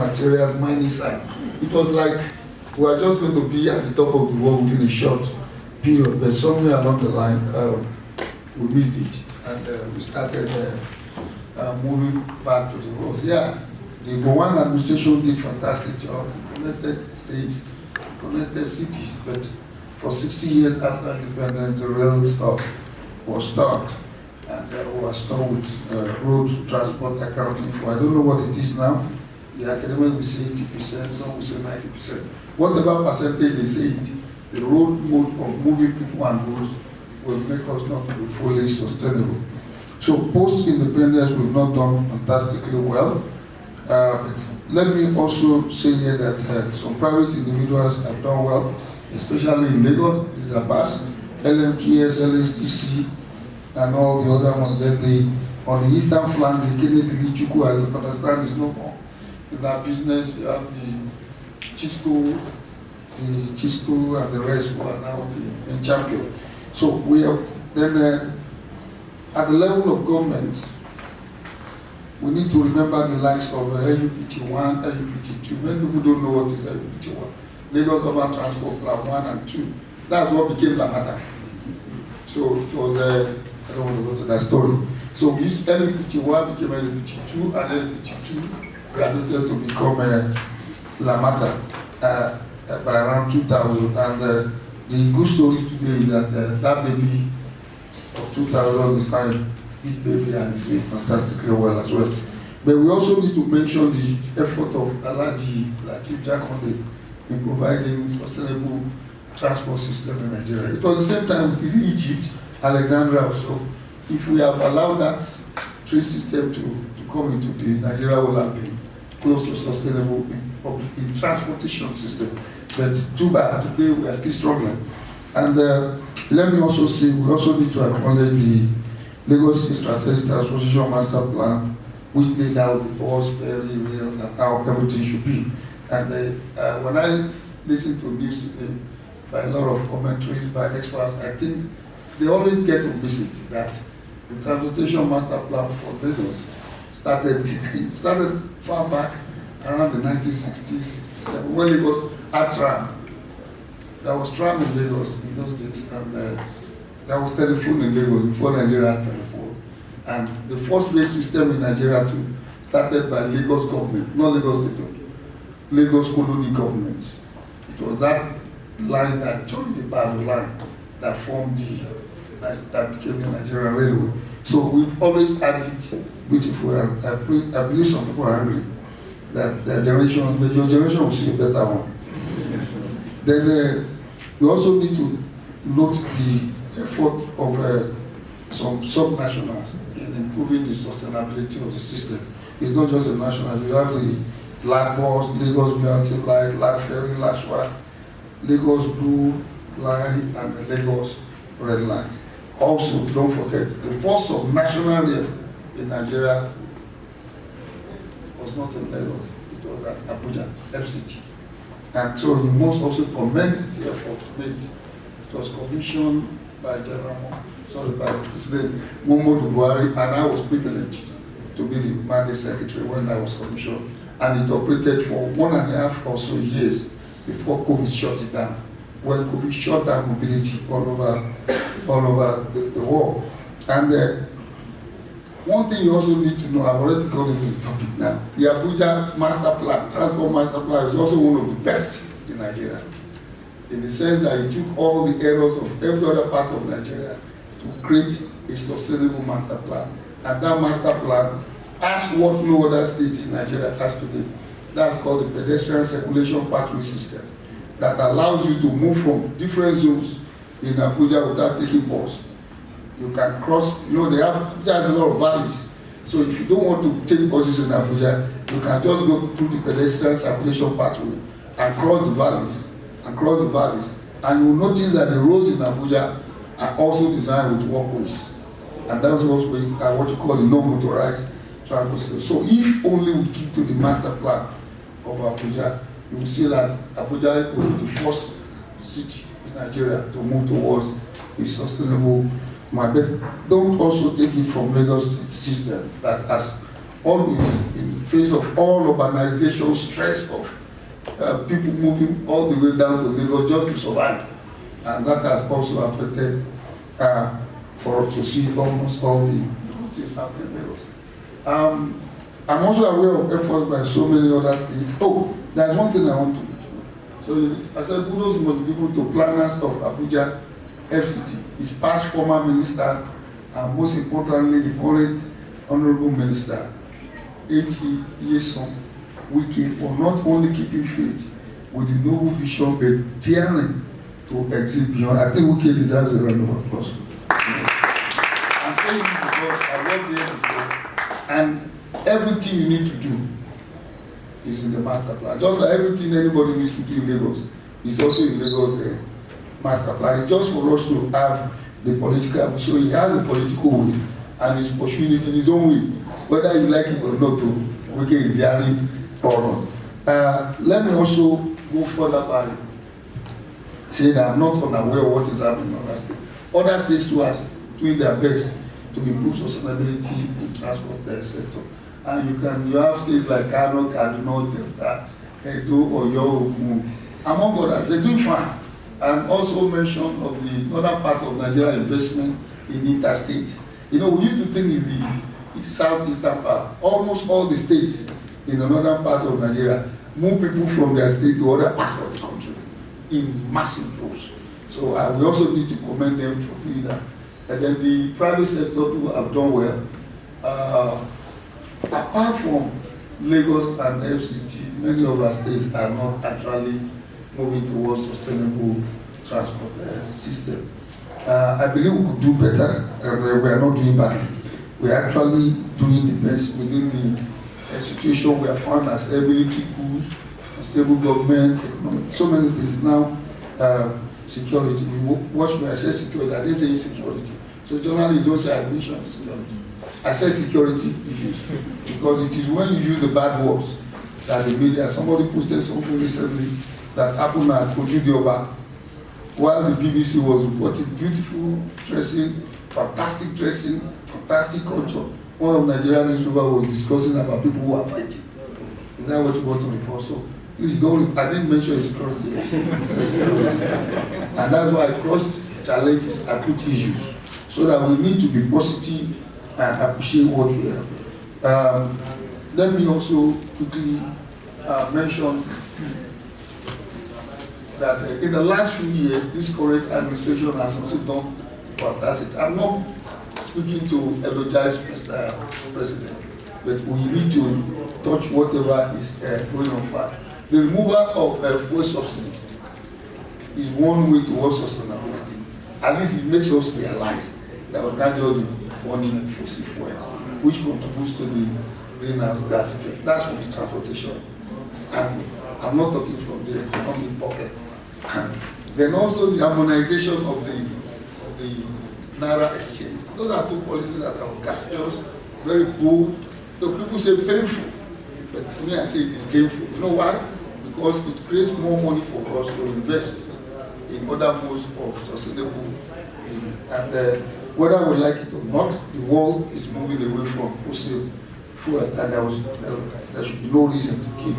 materials mining site. It was like we were just going to be at the top of the world within a short period, but somewhere along the line, we missed it, and we started moving back to the roads. Yeah, the Gowan administration did a fantastic job. Connected states, connected cities, but for 60 years after independence, the rail stuff was stopped, and we were stuck with road transport accounting for, I don't know what it is now. The academic will say 80%, some will say 90%. Whatever percentage they say it, the road mode of moving people and goods will make us not to be fully sustainable. So post-independence, we've not done fantastically well. Let me also say here that some private individuals have done well, especially in Lagos, these are past, LMTS, LSTC, and all the other ones that on the eastern flank, the Kennedy Chuku, I understand is no more. In that business, you have the Chisco and the rest who are now the champion. So we have then at the level of government, we need to remember the likes of LUPT1, LUPT2. Many people don't know what is LUPT1. Lagos Urban Transport Plan 1 and 2. That's what became Lamata. So it was, I don't want to go to that story. So LUPT1 became LUPT2, and LUPT2 graduated to become Lamata by around 2000. And the good story today is that that baby of 2000 is now big baby and is doing fantastically well as well. But we also need to mention the effort of Alhaji Lateef Jakonde in providing sustainable transport system in Nigeria. It was the same time with Egypt, Alexandria also. If we have allowed that train system to come into being, Nigeria will have been close to sustainable in transportation system. But too bad, today we are still struggling. And let me also say, we also need to acknowledge the Lagos Strategic Transportation Master Plan, which laid out the balls very real and how everything should be. And when I listen to news today, by a lot of commentaries by experts, I think they always get to miss it, that the Transportation Master Plan for Lagos started far back around the 1960s, 67, when Lagos had tram. There was tram in Lagos in those days, and there was telephone in Lagos before Nigeria had telephone. And the first rail system in Nigeria too started by Lagos government, not Lagos State, Lagos colony government. It was that line that joined the Baro line that formed that became the Nigerian Railway. So we've always had it beautiful, and I believe some people are angry that your generation will see a better one. Then we also need to note the effort of some sub-nationals in improving the sustainability of the system. It's not just a national. You have the Lagos, Lagos BRT Line, Lag Ferry, Lashwa, Lagos Blue Line, and the Lagos Red Line. Also, don't forget, the first sub-national rail in Nigeria was not in Lagos. It was at Abuja, FCT. And so you must also commend the effort made. It was commissioned by by President Muhammadu Buhari, and I was privileged to be the mandate secretary when I was commissioned. And it operated for 1.5 or so years before COVID shut it down. When COVID shut down mobility all over the world. And one thing you also need to know, I've already gone into the topic now. The Abuja Master Plan, Transport Master Plan, is also one of the best in Nigeria, in the sense that it took all the errors of every other part of Nigeria to create a sustainable master plan. And that master plan has what no other state in Nigeria has today. That's called the pedestrian circulation pathway system, that allows you to move from different zones in Abuja without taking bus. You can cross, there's a lot of valleys. So if you don't want to take buses in Abuja, you can just go through the pedestrian circulation pathway and cross the valleys, and you'll notice that the roads in Abuja are also designed with walkways. And that's also what you call the non-motorized transport system. So if only we keep to the master plan of Abuja, you will see that Abuja will be the first city in Nigeria to move towards a sustainable market. Don't also take it from Lagos system that has always in the face of all urbanization stress of people moving all the way down to Lagos just to survive. And that has also affected for us to see almost all the things happening in Lagos. I'm also aware of efforts by so many other states. Oh, there's one thing I want to mention. So I said kudos must be given to planners of Abuja FCT, his past former ministers, and most importantly the current Honorable Minister, H.E. Yeson Wike, for not only keeping faith with the noble vision but daring to exit beyond. I think Wike deserves a round of applause. I'm saying this because I worked there before, and everything you need to do is in the master plan. Just like everything anybody needs to do in Lagos is also in Lagos master plan. It's just for us to have the political. So he has a political will and he's pursuing it in his own way, whether you like it or not. Wike is hearing or not. Let me also go further by saying that I'm not unaware of what is happening in other states. Other states too are doing their best to improve sustainability in the transport sector. And you have states like Kano, Kaduna, Delta, Edo, Oyo, among others. They're doing fine. And also mention of the northern part of Nigeria investment in interstate. We used to think it's the southeastern part. Almost all the states in the northern part of Nigeria move people from their state to other parts of the country in massive droves. So we also need to commend them for doing that. And then the private sector too have done well. Apart from Lagos and FCT, many of our states are not actually moving towards sustainable transport system. I believe we could do better, and we are not doing badly. We are actually doing the best within the situation we have found as military coups, stable government, economic, so many things. Now, security. Watch me, I say security, I didn't say security. So journalists don't say admission security. I said security issues because it is when you use the bad words that the media. Somebody posted something recently that happened at Ojudioba while the BBC was reporting beautiful dressing, fantastic culture. One of Nigerian newspapers was discussing about people who are fighting. Is that what you want to report? So please don't. I didn't mention security. And that's why I crossed challenges, acute issues, so that we need to be positive and appreciate what we have. Let me also quickly mention that in the last few years, this current administration has also done fantastic. I'm not speaking to eulogize Mr. President, but we need to touch whatever is going on far. The removal of fuel subsidy is one way towards sustainability. At least it makes us realize that we can't just be burning fossil fuels, which contributes to the greenhouse gas effect. That's from the transportation. And I'm not talking from the economic pocket. And then also the harmonization of the Naira exchange. Those are two policies that are audacious, very bold. So people say painful, but for me I say it is gainful. You know why? Because it creates more money for us to invest in other modes of sustainable living. And whether we like it or not, the world is moving away from fossil fuel, and there should be no reason to keep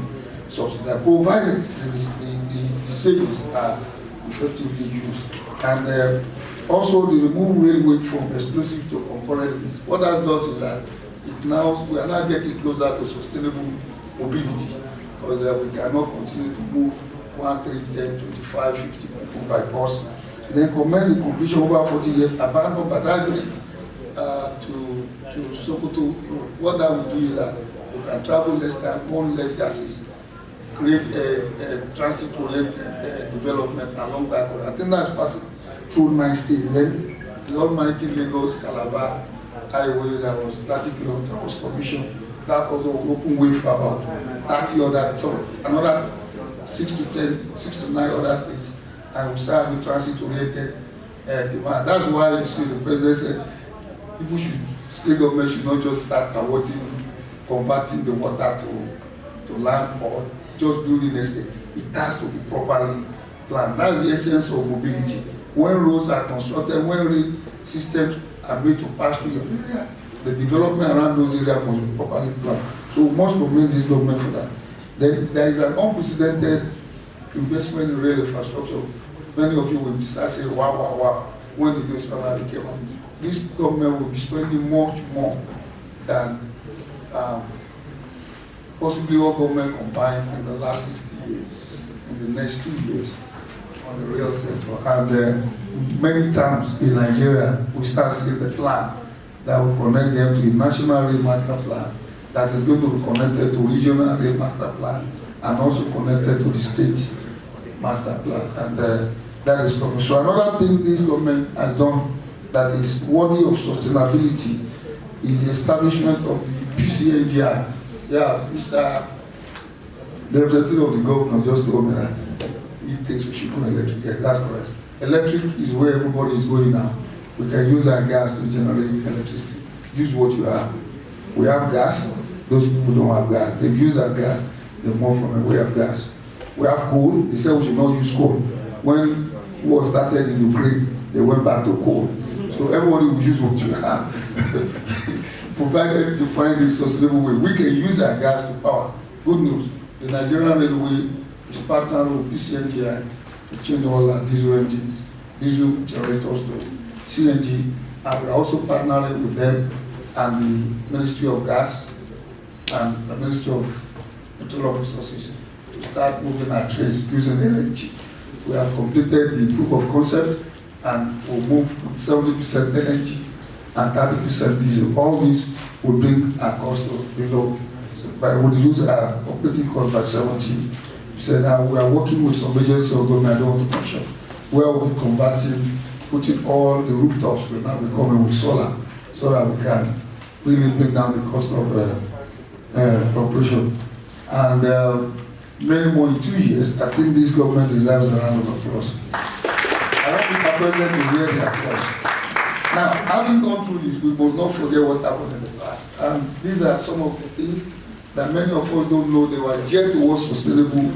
subsidizing, provided the savings are effectively used. And also the remove railway from exclusive to concurrent list. What that does is that we are now getting closer to sustainable mobility, because we cannot continue to move 1, 3, 10, 25, 50 people by bus. Then commend the completion over 40 years abandoned Badagry to Sokoto. What that will do is that we can travel less time, burn less gases, create a transit-oriented development along that road. I think that's passing through 9 states. Then the almighty Lagos Calabar highway that was 30 kilometers was commissioned. That also opened way for about 30 other, so another 6 to 9 other states, and we start having transit-oriented demand. That's why you see the president said state government should not just start converting the water to land or just building estate. It has to be properly planned. That's the essence of mobility. When roads are constructed, when rail systems are made to pass through your area, the development around those areas must be properly planned. So we must commend this government for that. Then there is an unprecedented investment in rail infrastructure. Many of you will start saying, wow, wow, wow, when the news finally came out. This government will be spending much more than possibly all government combined in the last 60 years, in the next 2 years, on the rail sector. And many times in Nigeria, we start seeing the plan that will connect them to the National Rail Master Plan, that is going to be connected to Regional Rail Master Plan, and also connected to the State Master Plan. And that is coming. So another thing this government has done that is worthy of sustainability is the establishment of the PCNGI. Yeah, Mr. The representative of the governor just told me that he thinks we should go electric. Yes, that's correct. Electric is where everybody is going now. We can use our gas to generate electricity. Use what you have. We have gas. Those people who don't have gas, they've used our gas. They move from it. We have gas. We have coal. They said we should not use coal. When war started in Ukraine, they went back to coal. So everybody will use what you have. Provided you find a sustainable way. We can use our gas to power. Good news. The Nigerian Railway is partnering with PCNGI to change all our diesel engines, diesel generators to CNG, and we're also partnering with them and the Ministry of Gas and the Ministry of Petroleum Resources to start moving our trains using LNG. We have completed the proof of concept and we'll move with 70% LNG and 30% diesel. All these will bring our cost below. But we reduce our operating cost by 70%. Now we are working with some agencies of government I don't want to mention, where we'll be converting, putting all the rooftops will now be coming with solar, so that we can really bring down the cost of operation. And many more in 2 years, I think this government deserves a round of applause. I want Mr. President to hear the applause. Now, having gone through this, we must not forget what happened in the past. And these are some of the things that many of us don't know. They were geared towards sustainable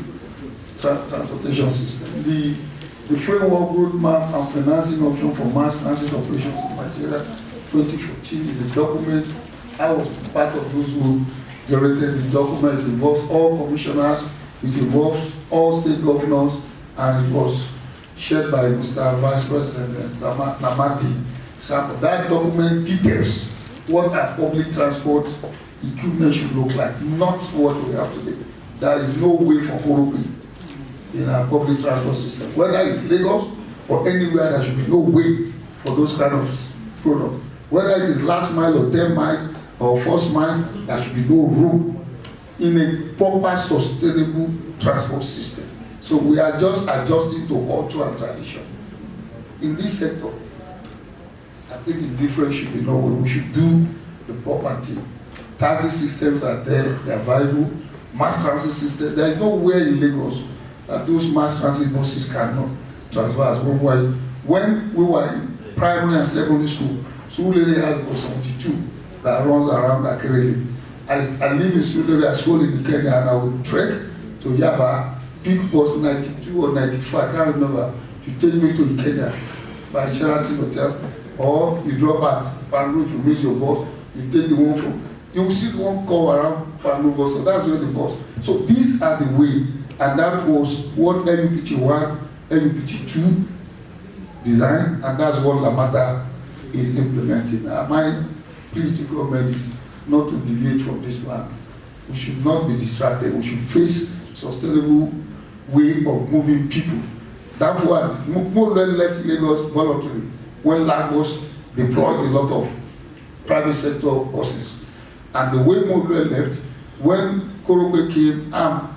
transportation system. The framework roadmap and financing option for mass transit operations in Nigeria 2014 is a document. I was part of those who generated the document. It involves all commissioners, it involves all state governors, and it was shared by Mr. Vice President Namadi. That document details what our public transport equipment should look like, not what we have today. There is no way for Orope in our public transport system. Whether it's Lagos or anywhere, there should be no way for those kind of products. Whether it is last mile or 10 miles or first mile, there should be no room in a proper sustainable transport system. So we are just adjusting to culture and tradition. In this sector, I think the difference should be no way. We should do the proper thing. Taxi systems are there, they are viable. Mass transit system, there is nowhere in Lagos that those mass transit buses cannot transfer as well. When we were in primary and secondary school, Surulere has bus 72 that runs around Akerele. I live in Surulere, I school in the Kenya, and I would trek to Yaba, pick bus 92 or 95, I can't remember, to take me to Kenya by Sheraton Hotel, or you drop at Panru if you miss your bus, you take the one from, you will see the one come around Panru bus, so that's where the bus. So these are the way, and that was what LUPT 1, LUPT 2 designed, and that's what Lamata is implementing. My plea to government is not to deviate from this plan. We should not be distracted. We should face sustainable way of moving people. That's what more than left Lagos voluntarily when Lagos deployed a lot of private sector buses. And the way Model left, when Korope came, I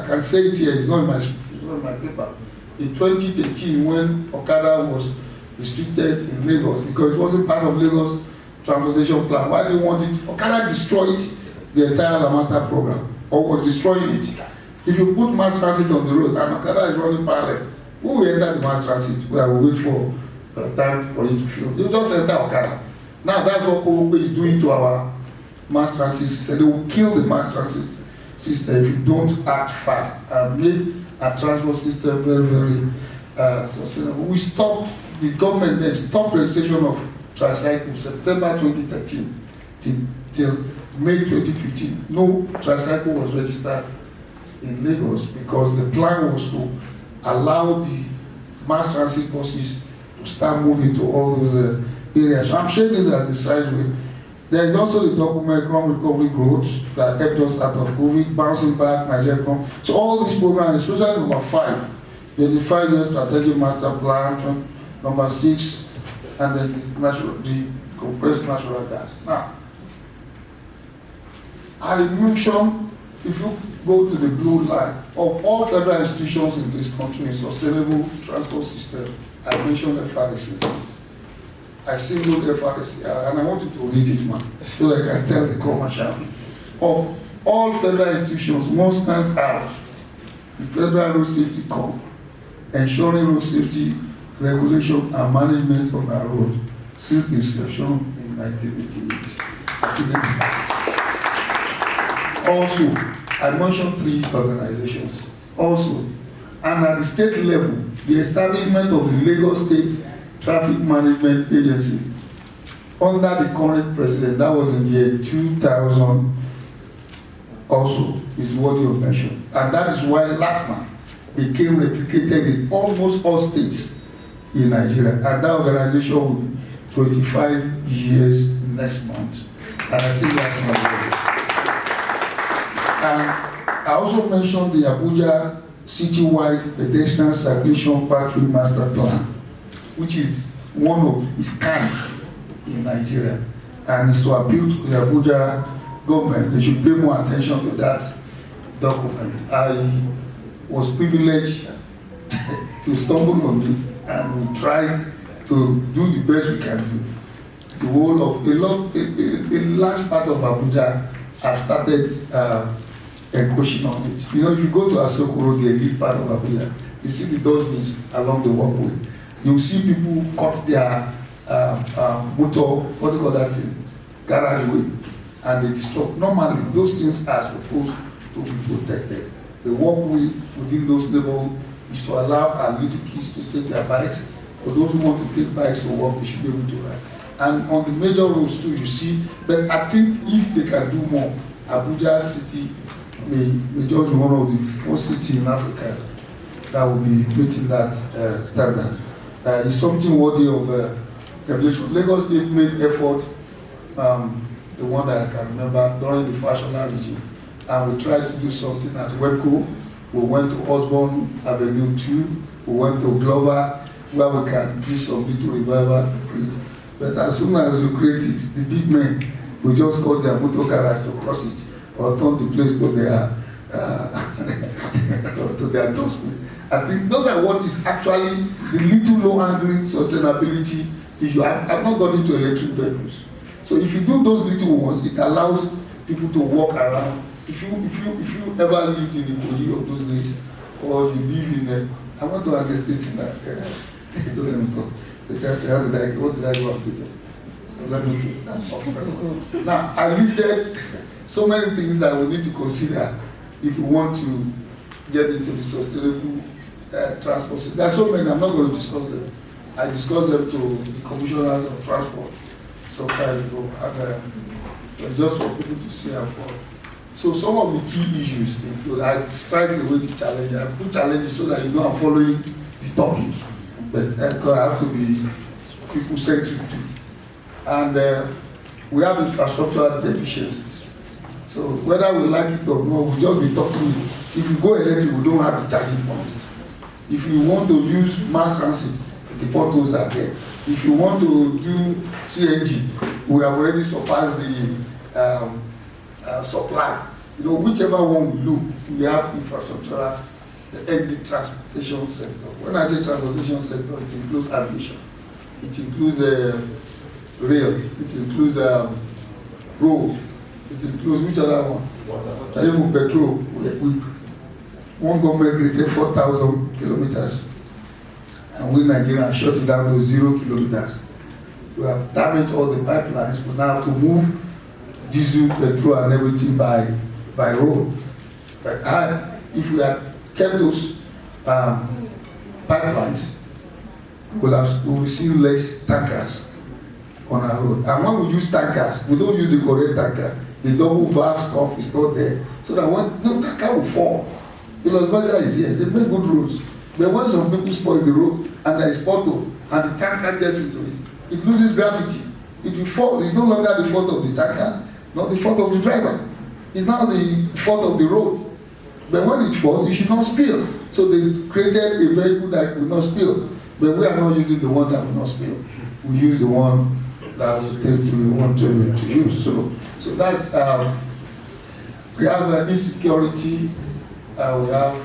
can say it here, it's not in my paper. In 2013, when Okada was restricted in Lagos, because it wasn't part of Lagos transportation plan, why they wanted, Okada destroyed the entire Lamata program, or was destroying it. If you put mass transit on the road, and Okada is running parallel, who will enter the mass transit where we wait for time for it to fill? You just enter Okada. Now that's what Korope is doing to our mass transit system. They will kill the mass transit system if you don't act fast and make a transport system very, very sustainable. We stopped, the government then stopped registration of tricycles September 2013. till May 2015, no tricycle was registered in Lagos because the plan was to allow the mass transit buses to start moving to all those areas. So I'm sharing this as a side way. There is also the document Economic Recovery Growth that helped us out of COVID, bouncing back, Nigeria. So all these programs, especially number 5, the 5-year strategic master plan, number 6, and then the compressed natural gas. Now, I mentioned, if you go to the blue line, of all federal institutions in this country in sustainable transport system, I mentioned FRC. I singled FRC, and I want you to read it, man, so that I can tell the commercial. Of all federal institutions, one stands out: the Federal Road Safety Corps, ensuring road safety, regulation, and management on our road since inception in 1988. Also, I mentioned 3 organizations. Also, and at the state level, the establishment of the Lagos State Traffic Management Agency under the current president, that was in the year 2000, also is worthy of mention. And that is why last month became replicated in almost all states in Nigeria. And that organization will be 25 years next month. And I think that's not good. And I also mentioned the Abuja Citywide Pedestrian Circulation Pathway Master Plan, which is one of its kind in Nigeria, and is to appeal to the Abuja government. They should pay more attention to that document. I was privileged to stumble on it, and we tried to do the best we can do. The whole of a large part of Abuja have started encroaching on it. You know, if you go to Asoko Road, the elite part of Abuja, you see the dustbins along the walkway. You see people cut their motor, what do you call that thing, garage way, and they disturb. Normally, those things are supposed to be protected. The walkway within those neighborhoods is to allow our little kids to take their bikes. For those who want to take bikes to work, they should be able to ride. And on the major roads too, you see. But I think if they can do more, Abuja City may just be one of the 4 cities in Africa that will be meeting that standard. It's something worthy of evaluation. Lagos State made effort, the one that I can remember, during the fashionable regime. And we tried to do something at Webco. We went to Osborne Avenue 2. We went to Glover, where we can do some little revival to create. But as soon as you create it, the big men will just call their motor garage to cross it, or turn the place to their dustbin. I think those are what is actually the little low-hanging sustainability issue. I've not got into electric vehicles. So if you do those little ones, it allows people to walk around. If you ever lived in Ikoyi of those days, or you live in I want to understand in that. Don't let me talk. They just say, what did I go and do there? So let me do that. Now, I listed so many things that we need to consider if we want to get into the sustainable transport system. There are so many, I'm not going to discuss them. I discussed them to the commissioners of transport some time ago, and just for people to see and follow. So some of the key issues include, I strike away the challenge. I put challenges so that you know I'm following the topic. But I have to be people-centric too. And we have infrastructural deficiencies. So whether we like it or not, we'll just be talking. If you go electric, we don't have the charging points. If you want to use mass transit, the portals are there. If you want to do CNG, we have already surpassed the supply. You know, whichever one we look, we have infrastructure, the transportation sector. When I say transportation sector, it includes aviation, it includes rail, it includes road, it includes which other one? Even petrol. One government created 4,000 kilometers, and we Nigerians shut it down to 0 kilometers. We have damaged all the pipelines. We now have to move diesel, petrol, and everything by road. But if we had kept those pipelines, we will see less tankers on our road. And when we use tankers, we don't use the correct tanker. The double valve stuff is not there. So that when the tanker will fall, because Baja is here, they make good roads. But when some people spoil the road and there is pothole and the tanker gets into it, it loses gravity. It will fall. It's no longer the fault of the tanker, not the fault of the driver. It's now the fault of the road. But when it falls, it should not spill. So they created a vehicle that will not spill. But we are not using the one that will not spill. We use the one that we want to use. So that's, we have insecurity, we have,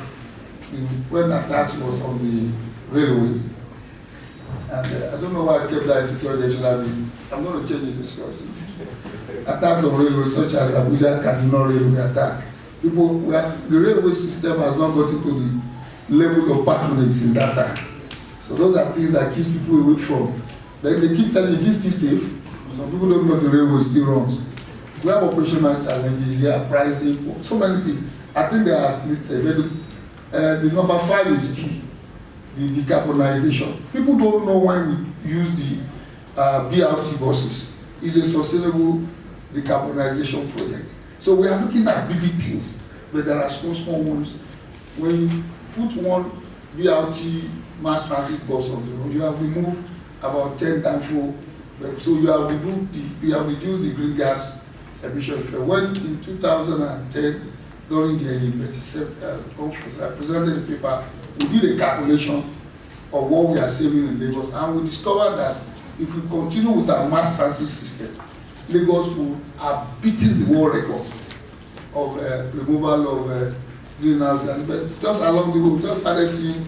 when attacks was on the railway, and I don't know why I kept that insecurity, should have been, I'm going to change it to security. Attacks on railway, such as Abuja Kaduna railway attack. People, the railway system has not gotten to the level of patronage since that time. So those are things that keep people away from. Like they keep telling, is this still safe? Some people don't know the railway still runs. We have operational challenges here, pricing, so many things. I think they are listed. The number 5 is key, the decarbonization. People don't know when we use the BRT buses. It's a sustainable decarbonization project. So we are looking at big things, but there are small ones. When you put one BRT mass transit bus on the road, you have removed about 10 times full. So you have reduced the green gas emission. When in 2010, during the NEP conference, I presented the paper, we did a calculation of what we are saving in Lagos, and we discovered that if we continue with our mass transit system, Lagos will have beaten the world record of removal of greenhouse gas. But just along the way, we just started seeing